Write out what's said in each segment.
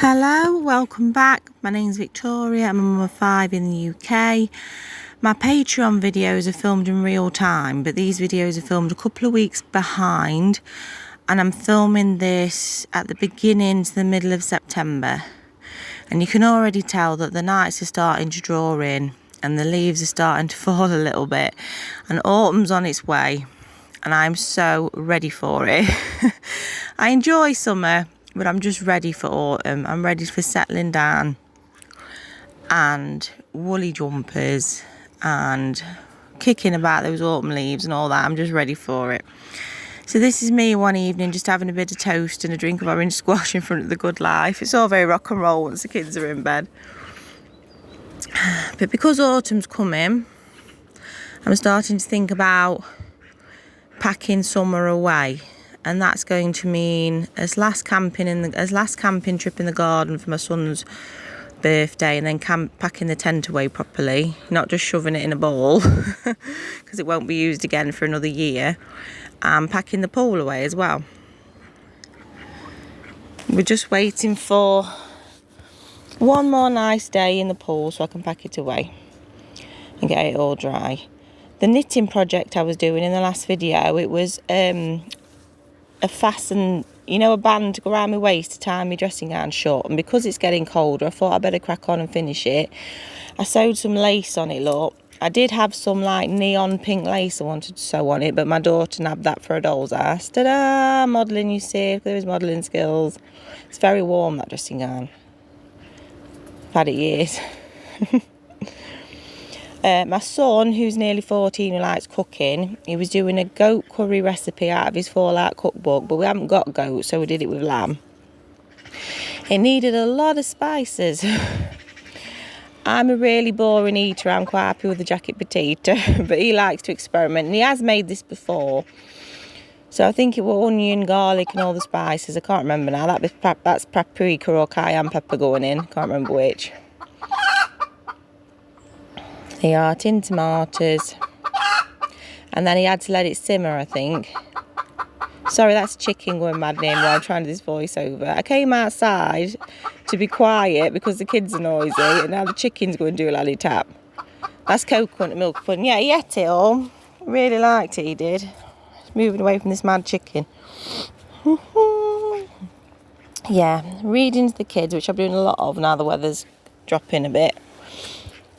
Hello, welcome back. My name's Victoria. I'm a mum of 5 in the UK. My Patreon videos are filmed in real time, but these videos are filmed a couple of weeks behind, and I'm filming this at the beginning to the middle of September. And you can already tell that the nights are starting to draw in and the leaves are starting to fall a little bit, and autumn's on its way, and I'm so ready for it. I enjoy summer, but I'm just ready for autumn. I'm ready for settling down and woolly jumpers and kicking about those autumn leaves and all that. I'm just ready for it. So this is me one evening just having a bit of toast and a drink of orange squash in front of the Good Life. It's all very rock and roll once the kids are in bed. But because autumn's coming, I'm starting to think about packing summer away. And that's going to mean as last camping trip in the garden for my son's birthday, and then packing the tent away properly, not just shoving it in a bowl because it won't be used again for another year, and packing the pool away as well. We're just waiting for one more nice day in the pool so I can pack it away and get it all dry. The knitting project I was doing in the last video, it was a band to go around my waist to tie my dressing gown shut, and because it's getting colder I thought I'd better crack on and finish it. I sewed some lace on it. Look, I did have some like neon pink lace I wanted to sew on it, but my daughter nabbed that for a doll's ass. Ta-da! Modelling, you see, there is modelling skills. It's very warm, that dressing gown. I've had it years. My son, who's nearly 14, who likes cooking, he was doing a goat curry recipe out of his Fallout cookbook, but we haven't got goat, so we did it with lamb. It needed a lot of spices. I'm a really boring eater. I'm quite happy with the jacket potato, but he likes to experiment, and he has made this before. So I think it was onion, garlic and all the spices. I can't remember now. That's paprika or cayenne pepper going in. Can't remember which. They are tin tomatoes, and then he had to let it simmer, I think. Sorry, that's chicken going mad near me while I'm trying to do this voiceover. I came outside to be quiet because the kids are noisy, and now the chicken's going to do a lolly tap. That's coconut milk pudding. Yeah, he ate it all. Really liked it, he did. Moving away from this mad chicken. Yeah, reading to the kids, which I'm doing a lot of now the weather's dropping a bit,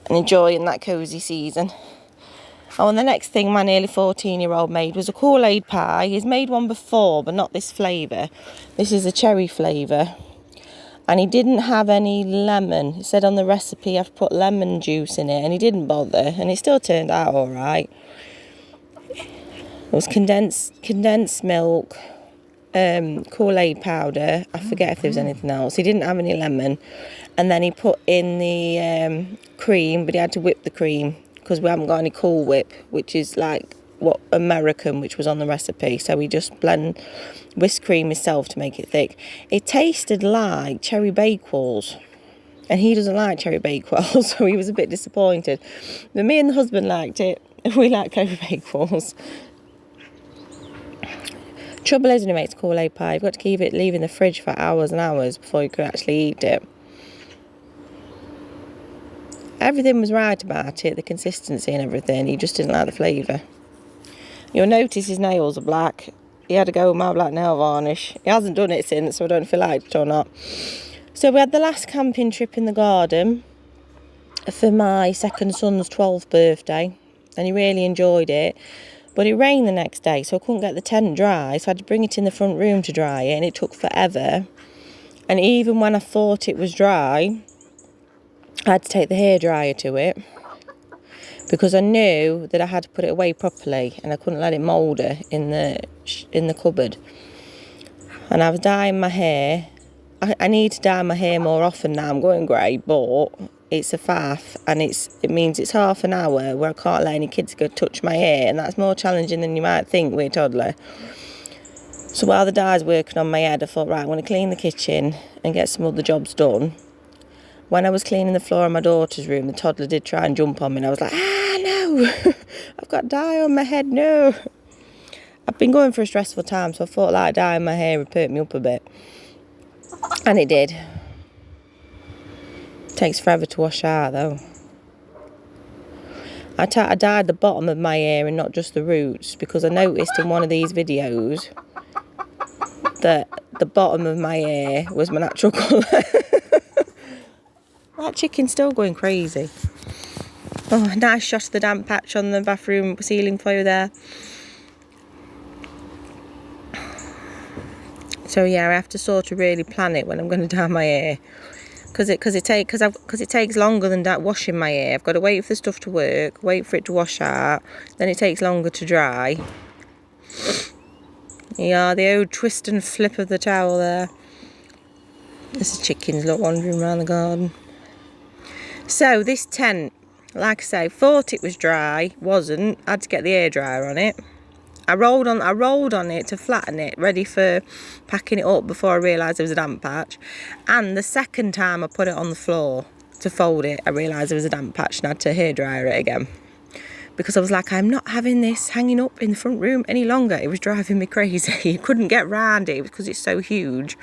and enjoying that cosy season. Oh, and the next thing my nearly 14-year-old made was a Kool-Aid pie. He's made one before, but not this flavour. This is a cherry flavour. And he didn't have any lemon. It said on the recipe I've put lemon juice in it, and he didn't bother, and it still turned out all right. It was condensed milk, Kool-Aid powder. I forget if there was anything else. He didn't have any lemon. And then he put in the cream, but he had to whip the cream because we haven't got any Cool Whip, which is like what American, which was on the recipe. So he just whisked cream himself to make it thick. It tasted like cherry bakewells, and he doesn't like cherry bakewells, so he was a bit disappointed. But me and the husband liked it. We like cherry bakewells. Trouble is when you make Kool-Aid pie, you've got to leave in the fridge for hours and hours before you can actually eat it. Everything was right about it, the consistency and everything. He just didn't like the flavour. You'll notice his nails are black. He had to go with my black nail varnish. He hasn't done it since, so I don't know if he liked it or not. So we had the last camping trip in the garden for my second son's 12th birthday, and he really enjoyed it. But it rained the next day, so I couldn't get the tent dry, so I had to bring it in the front room to dry it, and it took forever. And even when I thought it was dry, I had to take the hairdryer to it because I knew that I had to put it away properly, and I couldn't let it moulder in the cupboard. And I was dyeing my hair. I need to dye my hair more often now. I'm going grey, but it's a faff, and it means it's half an hour where I can't let any kids go touch my hair, and that's more challenging than you might think with a toddler. So while the dye's working on my head, I thought, right, I'm going to clean the kitchen and get some other jobs done. When I was cleaning the floor in my daughter's room, the toddler did try and jump on me, and I was like, no, I've got dye on my head, no. I've been going for a stressful time, so I thought like dyeing my hair would perk me up a bit. And it did. Takes forever to wash out though. I dyed the bottom of my hair and not just the roots, because I noticed in one of these videos that the bottom of my hair was my natural colour. That chicken's still going crazy. Oh, nice shot of the damp patch on the bathroom ceiling for you there. So yeah, I have to sort of really plan it when I'm going to dye my hair. Because it takes longer than that washing my hair. I've got to wait for the stuff to work, wait for it to wash out, then it takes longer to dry. Yeah, the old twist and flip of the towel there. There's the chickens look wandering around the garden. So this tent, like I say, thought it was dry, wasn't. I had to get the hairdryer on it. I rolled on it to flatten it, ready for packing it up before I realised there was a damp patch. And the second time I put it on the floor to fold it, I realised there was a damp patch and I had to hairdryer it again. Because I was like, I'm not having this hanging up in the front room any longer. It was driving me crazy. You couldn't get round it because it's so huge.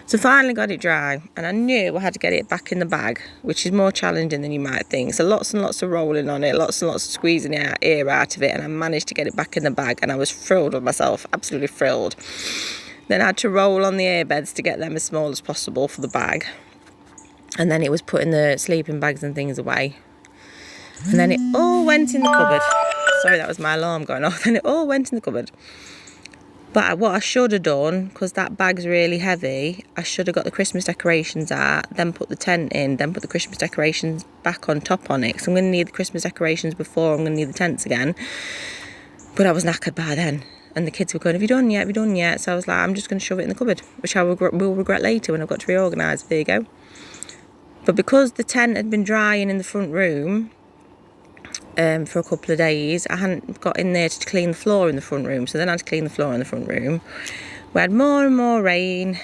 So finally got it dry, and I knew I had to get it back in the bag, which is more challenging than you might think. So lots and lots of rolling on it, lots and lots of squeezing air out of it, and I managed to get it back in the bag, and I was thrilled with myself, absolutely thrilled. Then I had to roll on the airbeds to get them as small as possible for the bag. And then it was putting the sleeping bags and things away. And then it all went in the cupboard. Sorry, that was my alarm going off. Then it all went in the cupboard. But what I should have done, because that bag's really heavy, I should have got the Christmas decorations out, then put the tent in, then put the Christmas decorations back on top on it. Because I'm going to need the Christmas decorations before I'm going to need the tents again. But I was knackered by then. And the kids were going, have you done yet? Have you done yet? So I was like, I'm just going to shove it in the cupboard, which I will regret later when I've got to reorganise. There you go. But because the tent had been drying in the front room for a couple of days, I hadn't got in there to clean the floor in the front room. So then I had to clean the floor in the front room. We had more and more rain.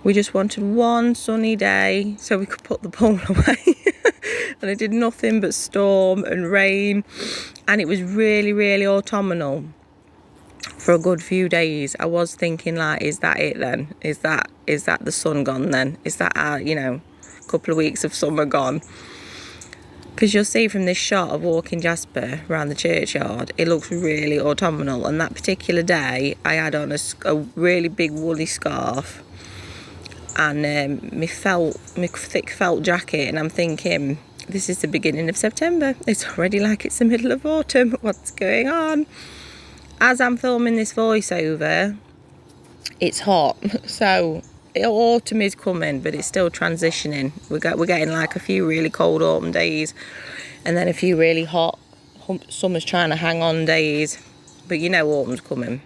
We just wanted one sunny day so we could put the pool away. And it did nothing but storm and rain. And it was really, really autumnal for a good few days. I was thinking, like, is that it then? Is that the sun gone then? Is that our, couple of weeks of summer gone? Because you'll see from this shot of walking Jasper around the churchyard, it looks really autumnal. And that particular day, I had on a really big woolly scarf and my thick felt jacket. And I'm thinking, this is the beginning of September. It's already like it's the middle of autumn. What's going on? As I'm filming this voiceover, it's hot. So autumn is coming, but it's still transitioning. We're getting like a few really cold autumn days and then a few really hot summer's trying to hang on days. But autumn's coming.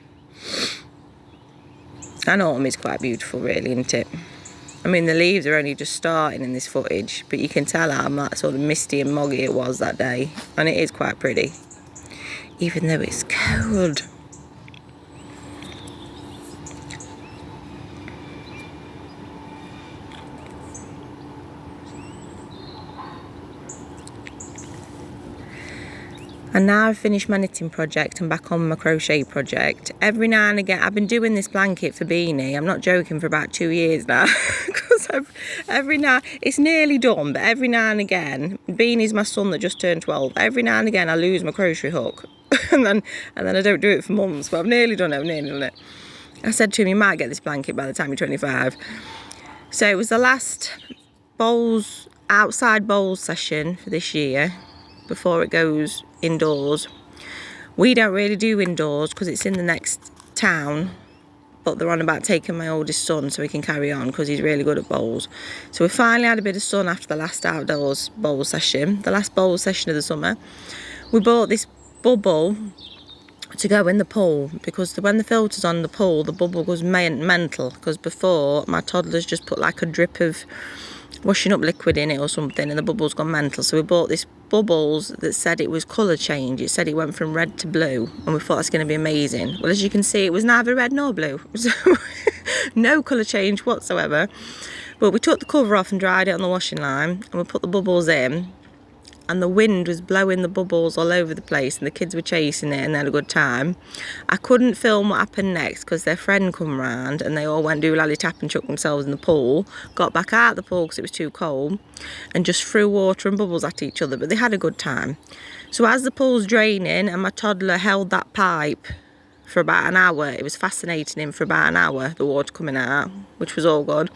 And autumn is quite beautiful, really, isn't it? I mean, the leaves are only just starting in this footage, but you can tell how like sort of misty and moggy it was that day. And it is quite pretty, even though it's cold. And now I've finished my knitting project and back on my crochet project. Every now and again, I've been doing this blanket for Beanie. I'm not joking, for about 2 years now. Because it's nearly done, but every now and again, Beanie's my son that just turned 12. Every now and again, I lose my crochet hook. and then I don't do it for months, but I've nearly done it, I said to him, you might get this blanket by the time you're 25. So it was the last outside bowls session for this year, before it goes indoors. We don't really do indoors because it's in the next town, but they're on about taking my oldest son so he can carry on because he's really good at bowls. So we finally had a bit of sun after the last outdoors bowl session, the last bowl session of the summer. We bought this bubble to go in the pool, because when the filter's on the pool, the bubble goes mental, because before my toddler's just put like a drip of washing up liquid in it or something and the bubble's gone mental. So we bought this bubbles that said it was colour change. It said it went from red to blue, and we thought that's going to be amazing. Well, as you can see, it was neither red nor blue. So no colour change whatsoever. But we took the cover off and dried it on the washing line, and we put the bubbles in, and the wind was blowing the bubbles all over the place, and the kids were chasing it and they had a good time. I couldn't film what happened next because their friend come round and they all went do lally tap and chucked themselves in the pool, got back out of the pool because it was too cold, and just threw water and bubbles at each other, but they had a good time. So as the pool's draining and my toddler held that pipe for about an hour, it was fascinating him for about an hour, the water coming out, which was all good.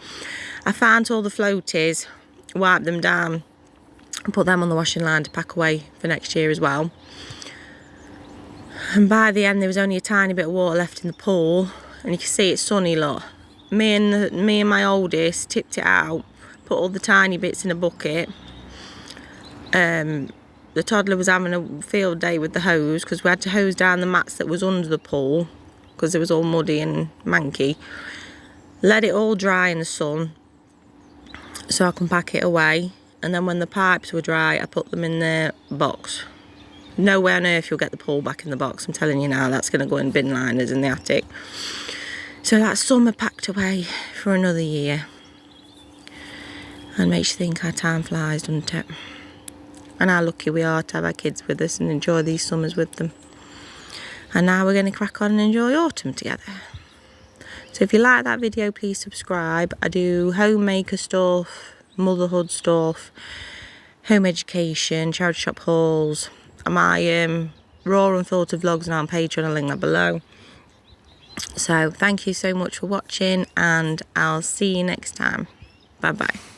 I found all the floaties, wiped them down, and put them on the washing line to pack away for next year as well. And by the end there was only a tiny bit of water left in the pool, and you can see it's sunny, look. Me and my oldest tipped it out, put all the tiny bits in a bucket. The toddler was having a field day with the hose because we had to hose down the mats that was under the pool because it was all muddy and manky. Let it all dry in the sun so I can pack it away, and then when the pipes were dry I put them in the box. No way on earth you'll get the pool back in the box, I'm telling you now. That's going to go in bin liners in the attic. So that's summer packed away for another year, and makes you think how time flies, doesn't it? And how lucky we are to have our kids with us and enjoy these summers with them. And now we're going to crack on and enjoy autumn together. So if you like that video, please subscribe. I do homemaker stuff, motherhood stuff, home education, charity shop hauls. My raw unfiltered vlogs are on Patreon, I'll link that below. So thank you so much for watching, and I'll see you next time. Bye bye.